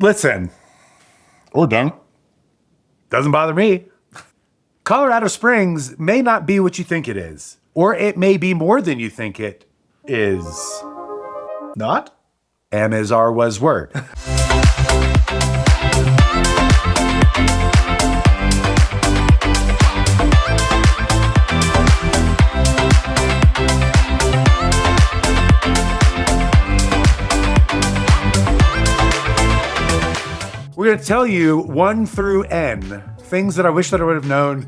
Listen, Or don't. doesn't bother me. Colorado Springs may not be what you think it is, or it may be more than you think it is. Not? Am is our was word. We're going to tell you 1 through N, things that I wish that I would have known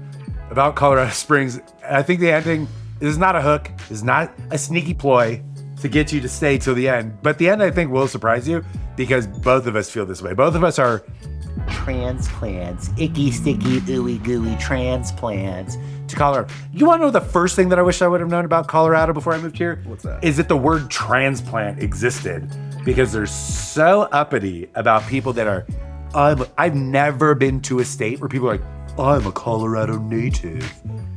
about Colorado Springs. I think the ending is not a hook, is not a sneaky ploy to get you to stay till the end. But the end, I think, will surprise you because both of us feel this way. Both of us are transplants, icky, sticky, ooey, gooey transplants to Colorado. You want to know the first thing that I wish I would have known about Colorado before I moved here? What's that? Is that the word transplant existed because they're so uppity about people that are I've never been to a state where people are like, I'm a Colorado native.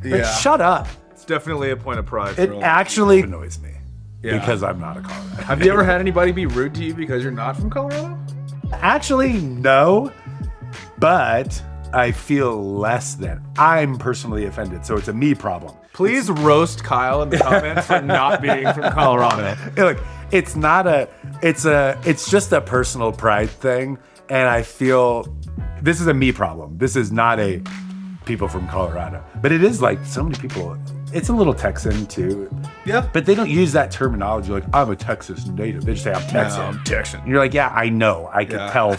Like, shut up. It's definitely a point of pride. It actually annoys me because I'm not a Colorado. Have you ever had anybody be rude to you because you're not from Colorado? Actually, no, but I feel less than. I'm personally offended, so it's a me problem. Please roast Kyle in the comments for not being from Colorado. Look, it's just a personal pride thing. And I feel this is a me problem. This is not a people from Colorado. But it is like so many people. It's a little Texan too. Yeah. But they don't use that terminology like, I'm a Texas native. They just say, I'm Texan. No, I'm Texan. And you're like, yeah, I know. I could tell.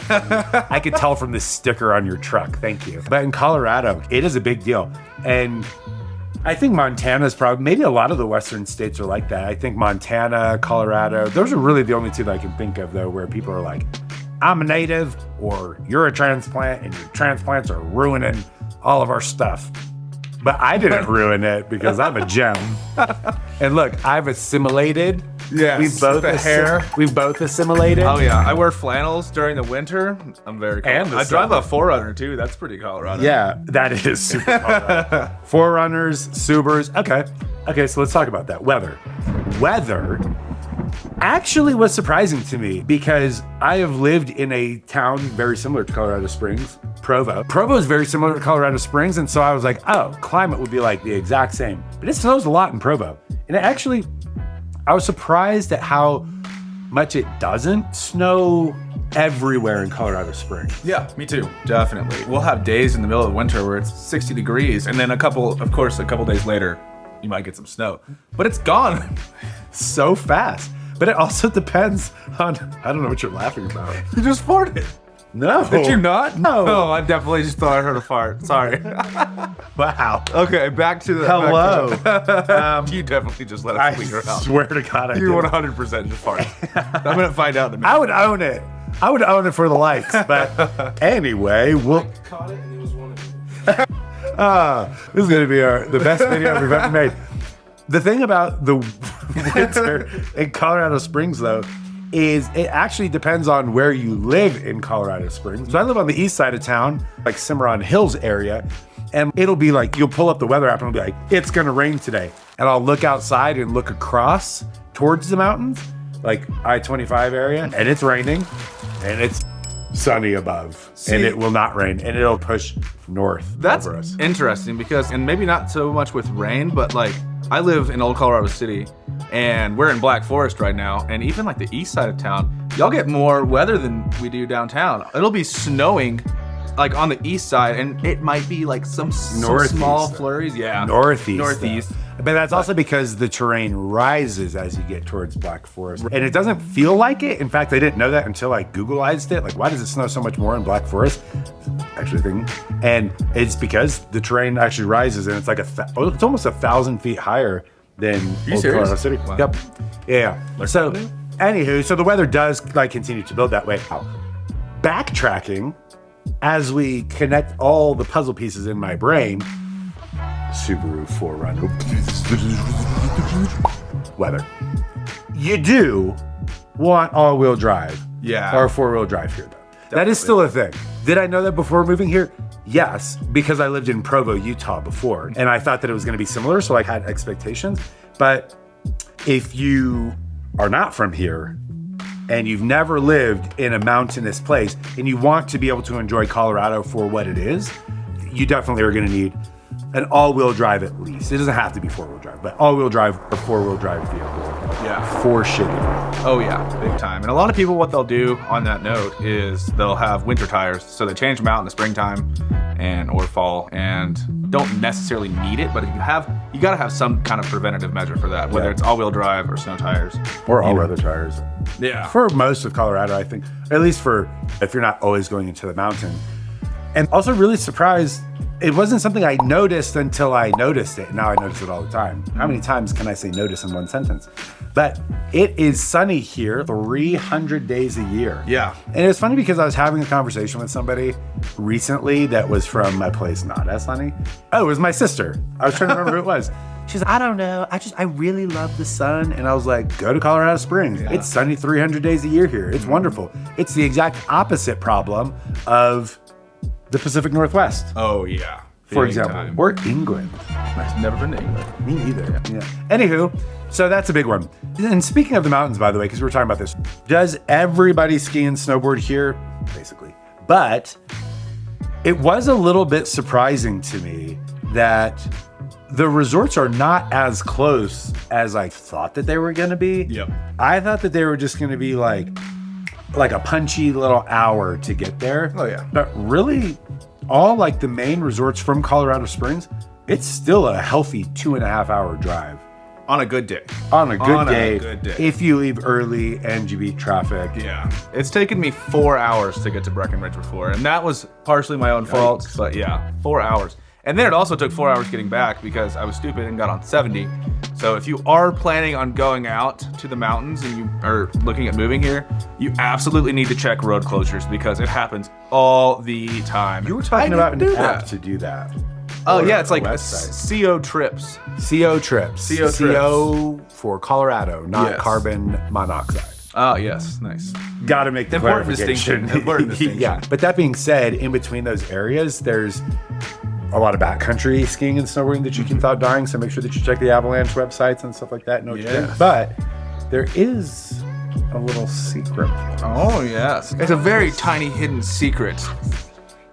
I could tell from the sticker on your truck. Thank you. But in Colorado, it is a big deal. And I think Montana's probably, maybe a lot of the Western states are like that. I think Montana, Colorado, those are really the only two that I can think of though, where people are like, I'm a native, or you're a transplant, and your transplants are ruining all of our stuff. But I didn't ruin it because I'm a gem. And look, I've assimilated. Yes, we've both the hair. We've both assimilated. Oh yeah, I wear flannels during the winter. I'm very cold. And the I drive summer. a 4Runner too. That's pretty Colorado. Yeah, that is super Colorado. 4Runners, Subarus. Okay, so let's talk about that. Weather actually was surprising to me because I have lived in a town very similar to Colorado Springs, Provo. Provo is very similar to Colorado Springs, and so I was like, oh, climate would be like the exact same. But it snows a lot in Provo. And I was surprised at how much it doesn't snow everywhere in Colorado Springs. Yeah, me too. Definitely. We'll have days in the middle of winter where it's 60 degrees, and then a couple days later, you might get some snow. But it's gone so fast. But it also depends on, I don't know what you're laughing about. You just farted. No. Did you not? No. Oh, I definitely just thought I heard a fart. Sorry. Wow. Okay, back to the... Hello. You definitely just let us figure it out. Swear to God I You did. 100% just farted. I'm going to find out in a minute. I would own it. I would own it for the likes. But anyway, we'll... Caught it and it was one of you. This is going to be the best video we've ever made. The thing about the winter in Colorado Springs, though, is it actually depends on where you live in Colorado Springs. So I live on the east side of town, like Cimarron Hills area, and it'll be like, you'll pull up the weather app and it'll be like, it's gonna rain today. And I'll look outside and look across towards the mountains, like I-25 area, and it's raining, and it's sunny above, and it will not rain, and it'll push north That's over us. interesting because, and maybe not so much with rain, but like, I live in Old Colorado City, and we're in Black Forest right now, and even like the east side of town, y'all get more weather than we do downtown. It'll be snowing like on the east side, and it might be like some small flurries. Yeah, northeast. But that's also because the terrain rises as you get towards Black Forest. And it doesn't feel like it. In fact, I didn't know that until I Googleized it. Like, why does it snow so much more in Black Forest? Actually, a thing. And it's because the terrain actually rises, and it's like it's almost 1,000 feet higher than Old Colorado City. Wow. Yep. Yeah. So, anywho, so the weather does like continue to build that way. Backtracking, as we connect all the puzzle pieces in my brain, Subaru 4Runner. Weather. You do want all-wheel drive. Yeah. Or four-wheel drive here, though. That is still a thing. Did I know that before moving here? Yes, because I lived in Provo, Utah before, and I thought that it was going to be similar, so I had expectations. But if you are not from here, and you've never lived in a mountainous place and you want to be able to enjoy Colorado for what it is, you definitely are going to need an all-wheel drive at least. It doesn't have to be four-wheel drive, but all-wheel drive or four-wheel drive vehicle. Yeah. For shitty. Oh yeah, big time. And a lot of people, what they'll do on that note is they'll have winter tires. So they change them out in the springtime or fall, and don't necessarily need it, but if you gotta have some kind of preventative measure for that, whether it's all-wheel drive or snow tires. Or all-weather tires. Yeah. For most of Colorado, I think, at least for if you're not always going into the mountain. And also really surprised, it wasn't something I noticed until I noticed it. Now I notice it all the time. How many times can I say notice in one sentence? But it is sunny here 300 days a year. Yeah. And it was funny because I was having a conversation with somebody recently that was from a place not as sunny. Oh, it was my sister. I was trying to remember who it was. She's like, I don't know. I really love the sun. And I was like, go to Colorado Springs. Yeah. It's sunny 300 days a year here. It's wonderful. It's the exact opposite problem of the Pacific Northwest. Oh, yeah. For example. Or England. I've never been to England. Me either. Yeah. Anywho, so that's a big one. And speaking of the mountains, by the way, because we were talking about this, does everybody ski and snowboard here? Basically. But it was a little bit surprising to me that the resorts are not as close as I thought that they were going to be. Yep. I thought that they were just going to be like a punchy little hour to get there. Oh, yeah. But really, all like the main resorts from Colorado Springs, it's still a healthy 2.5 hour drive. On a good day. On a good day. A good day. If you leave early and you beat traffic. Yeah. It's taken me 4 hours to get to Breckenridge before, and that was partially my own fault, but yeah, 4 hours. And then it also took 4 hours getting back because I was stupid and got on 70. So if you are planning on going out to the mountains and you are looking at moving here, you absolutely need to check road closures because it happens all the time. You were talking about an app to do that. Oh yeah, it's like CO Trips. CO Trips. CO Trips. CO for Colorado, not Yes. carbon monoxide. Oh yes, nice. Got to make the Important clarification. distinction. Important distinction. Yeah, but that being said, in between those areas, there's a lot of backcountry skiing and snowboarding that you can without dying. So make sure that you check the Avalanche websites and stuff like that. Know what you're doing. But there is a little secret. Oh yes, it's a very tiny hidden secret.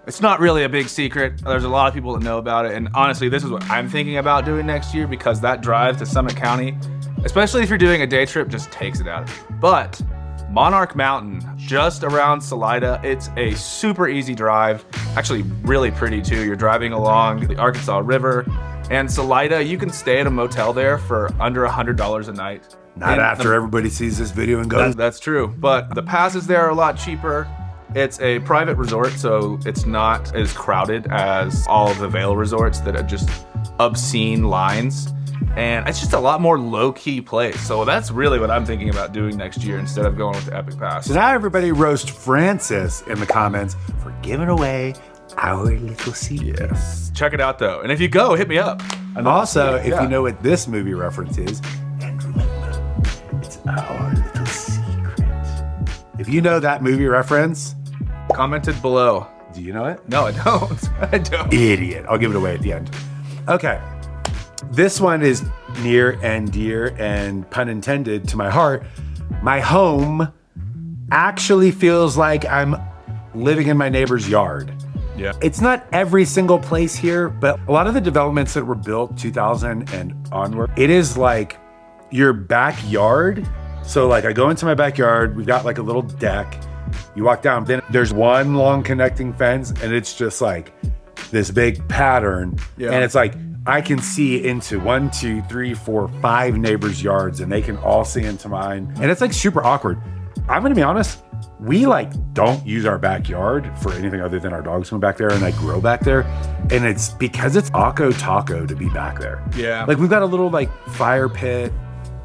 It's not really a big secret. There's a lot of people that know about it. And honestly, this is what I'm thinking about doing next year because that drive to Summit County, especially if you're doing a day trip, just takes it out of you. But Monarch Mountain, just around Salida, it's a super easy drive. Actually, really pretty too. You're driving along the Arkansas River. And Salida, you can stay at a motel there for under $100 a night. Not after everybody sees this video and goes. That's true. But the passes there are a lot cheaper. It's a private resort, so it's not as crowded as all the Vail resorts that are just obscene lines. And it's just a lot more low-key place. So that's really what I'm thinking about doing next year instead of going with the Epic Pass. So now everybody roast Francis in the comments for giving away our little secret. Yes. Check it out, though. And if you go, hit me up. And also, if you know what this movie reference is, and remember, it's our little secret. If you know that movie reference, Commented below. do you know it? No, I don't. I don't. Idiot. I'll give it away at the end. Okay. This one is near and dear and pun intended to my heart. My home actually feels like I'm living in my neighbor's yard. Yeah. It's not every single place here, but a lot of the developments that were built 2000 and onward, it is like your backyard. So like I go into my backyard, we've got like a little deck. You walk down, then there's one long connecting fence and it's just like this big pattern. Yeah. And it's like, I can see into 1, 2, 3, 4, 5 neighbors' yards and they can all see into mine. And it's like super awkward. I'm gonna be honest, we like don't use our backyard for anything other than our dogs going back there and like grow back there. And it's because it's Akko Taco to be back there. Yeah. Like we've got a little like fire pit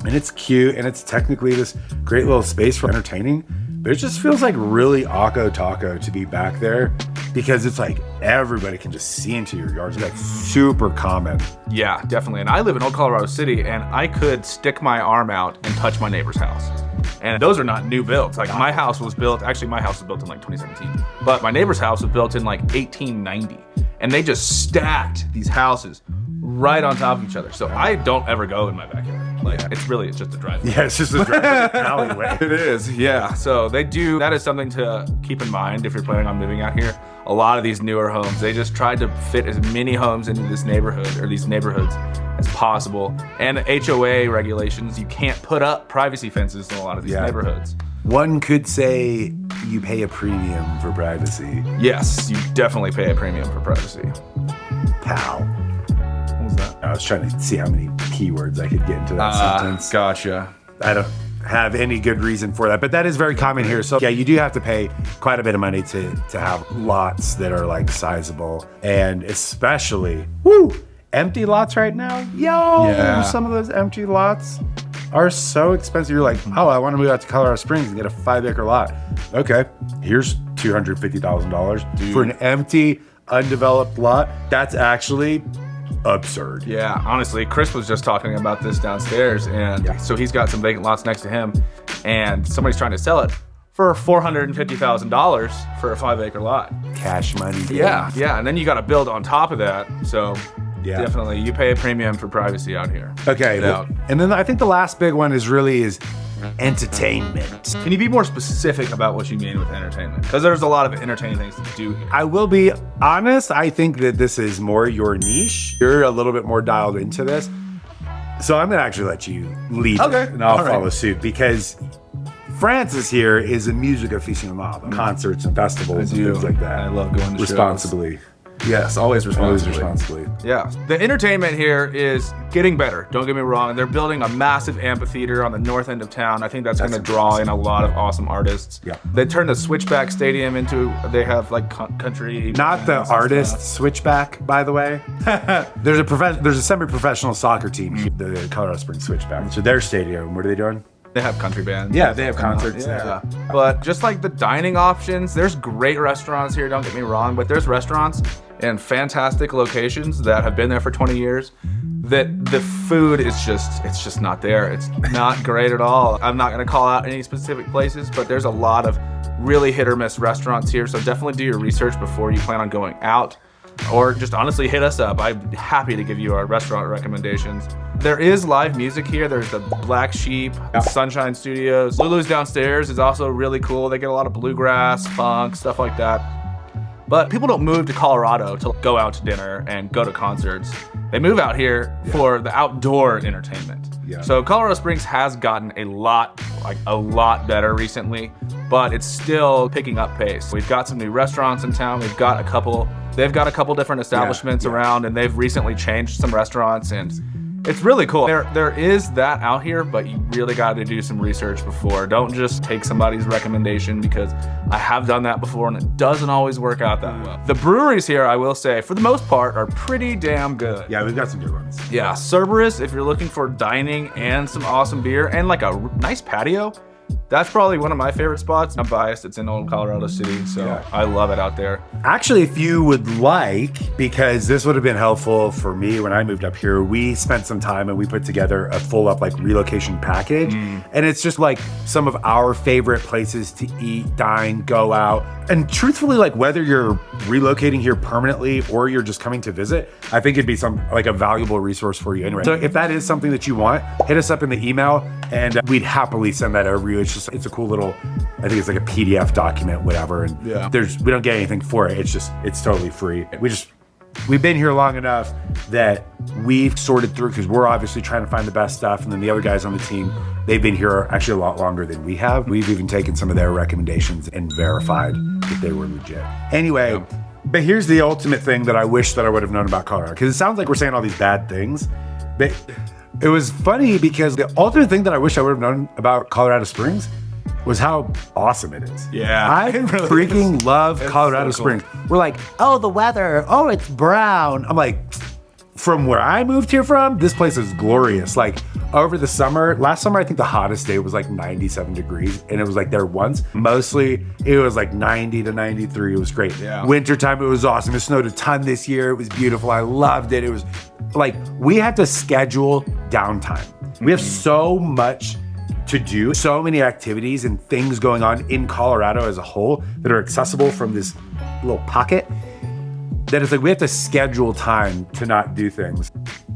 and it's cute and it's technically this great little space for entertaining. But it just feels like really Akko Taco to be back there because it's like everybody can just see into your yards. It's like super common. Yeah, definitely. And I live in Old Colorado City, and I could stick my arm out and touch my neighbor's house. And those are not new builds. Like my house was built in like 2017, but my neighbor's house was built in like 1890. And they just stacked these houses right on top of each other. So I don't ever go in my backyard. Like it's just a driveway. Yeah, it's just a alleyway. It is, yeah. So that is something to keep in mind if you're planning on moving out here. A lot of these newer homes, they just tried to fit as many homes into this neighborhood or these neighborhoods as possible. And the HOA regulations, you can't put up privacy fences in a lot of these neighborhoods. One could say you pay a premium for privacy. Yes, you definitely pay a premium for privacy. Pal. What was that? I was trying to see how many keywords I could get into that sentence. Gotcha. I don't have any good reason for that, but that is very common here. So yeah, you do have to pay quite a bit of money to have lots that are like sizable, and especially empty lots right now. Some of those empty lots are so expensive. You're like, oh, I want to move out to Colorado Springs and get a 5-acre lot. Okay, here's $250,000 for an empty, undeveloped lot. That's actually absurd. Yeah, honestly, Chris was just talking about this downstairs, and so he's got some vacant lots next to him, and somebody's trying to sell it for $450,000 for a 5-acre lot. Cash money. Yeah, and then you got to build on top of that. So definitely, you pay a premium for privacy out here. Okay, and then I think the last big one is entertainment. Can you be more specific about what you mean with entertainment? Because there's a lot of entertaining things to do here. I will be honest, I think that this is more your niche. You're a little bit more dialed into this. So I'm gonna actually let you lead it, and I'll follow suit, because Francis here is a music aficionado, concerts and festivals and things like that. I love going to responsibly. Shows. Yes, always responsibly. Yeah, the entertainment here is getting better. Don't get me wrong. They're building a massive amphitheater on the north end of town. I think that's going to draw in a lot of awesome artists. Yeah, they turned the Switchback Stadium into. They have like country. Not the artist Switchback, by the way. There's a semi-professional soccer team, the Colorado Springs Switchback. So their stadium. What are they doing? They have country bands. Yeah, they have concerts. Yeah. But just like the dining options, there's great restaurants here, don't get me wrong, but there's restaurants in fantastic locations that have been there for 20 years that the food is just not there. It's not great at all. I'm not going to call out any specific places, but there's a lot of really hit or miss restaurants here, so definitely do your research before you plan on going out. Or just honestly hit us up. I'm happy to give you our restaurant recommendations. There is live music here. There's the Black Sheep, Sunshine Studios. Lulu's downstairs is also really cool. They get a lot of bluegrass, funk, stuff like that. But people don't move to Colorado to go out to dinner and go to concerts. They move out here for the outdoor entertainment. Yeah. So Colorado Springs has gotten a lot better recently, but it's still picking up pace. We've got some new restaurants in town. They've got a couple different establishments around, and they've recently changed some restaurants, and it's really cool. There is that out here, but you really got to do some research before. Don't just take somebody's recommendation, because I have done that before and it doesn't always work out that well. The breweries here, I will say, for the most part, are pretty damn good. Yeah, we've got some good ones. Yeah, Cerberus, if you're looking for dining and some awesome beer and like a nice patio, that's probably one of my favorite spots. I'm biased, it's in Old Colorado City, so I love it out there. Actually, if you would like, because this would have been helpful for me when I moved up here, we spent some time and we put together a full up relocation package. And it's just like some of our favorite places to eat, dine, go out. And truthfully, whether you're relocating here permanently or you're just coming to visit, I think it'd be a valuable resource for you anyway. So if that is something that you want, hit us up in the email and we'd happily send that over to you. It's a cool little, I think it's like a PDF document, whatever. And we don't get anything for it. It's totally free. We've been here long enough that we've sorted through, because we're obviously trying to find the best stuff. And then the other guys on the team, they've been here actually a lot longer than we have. We've even taken some of their recommendations and verified that they were legit. Anyway, but here's the ultimate thing that I wish that I would have known about Colorado, because it sounds like we're saying all these bad things, but it was funny because the ultimate thing that I wish I would have known about Colorado Springs was how awesome it is. Yeah. I freaking love Colorado Springs. We're like, oh, the weather. Oh, it's brown. I'm like, from where I moved here from, this place is glorious. Over the summer, last summer, I think the hottest day was 97 degrees. And it was there once. Mostly, it was 90 to 93. It was great. Yeah. Wintertime, it was awesome. It snowed a ton this year. It was beautiful. I loved it. It was we have to schedule downtime. We have so much to do, so many activities and things going on in Colorado as a whole that are accessible from this little pocket, that it's we have to schedule time to not do things.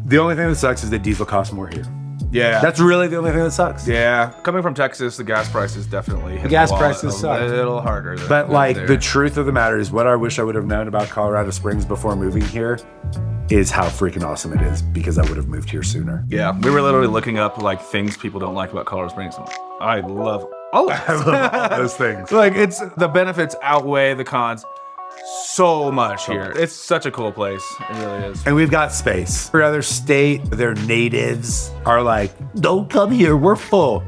The only thing that sucks is that diesel costs more here. Yeah. That's really the only thing that sucks. Yeah, coming from Texas, the gas prices definitely hit gas the wallet prices a suck. little harder. But like there. the truth of the matter is, what I wish I would have known about Colorado Springs before moving here is how freaking awesome it is, because I would have moved here sooner. Yeah, we were literally looking up like things people don't like about Colorado Springs. And I love all of I love all those things. Like it's the benefits outweigh the cons so much here. It's such a cool place. It really is. And we've got space. For other state, their natives are like, don't come here, we're full.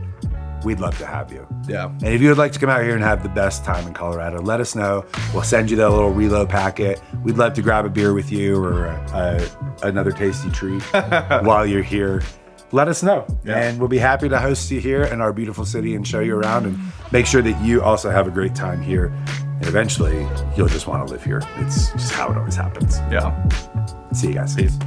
We'd love to have you. Yeah. And if you would like to come out here and have the best time in Colorado, let us know. We'll send you that little reload packet. We'd love to grab a beer with you or another tasty treat while you're here. Let us know. Yeah. And we'll be happy to host you here in our beautiful city and show you around and make sure that you also have a great time here. And eventually, you'll just want to live here. It's just how it always happens. Yeah. See you guys. Peace.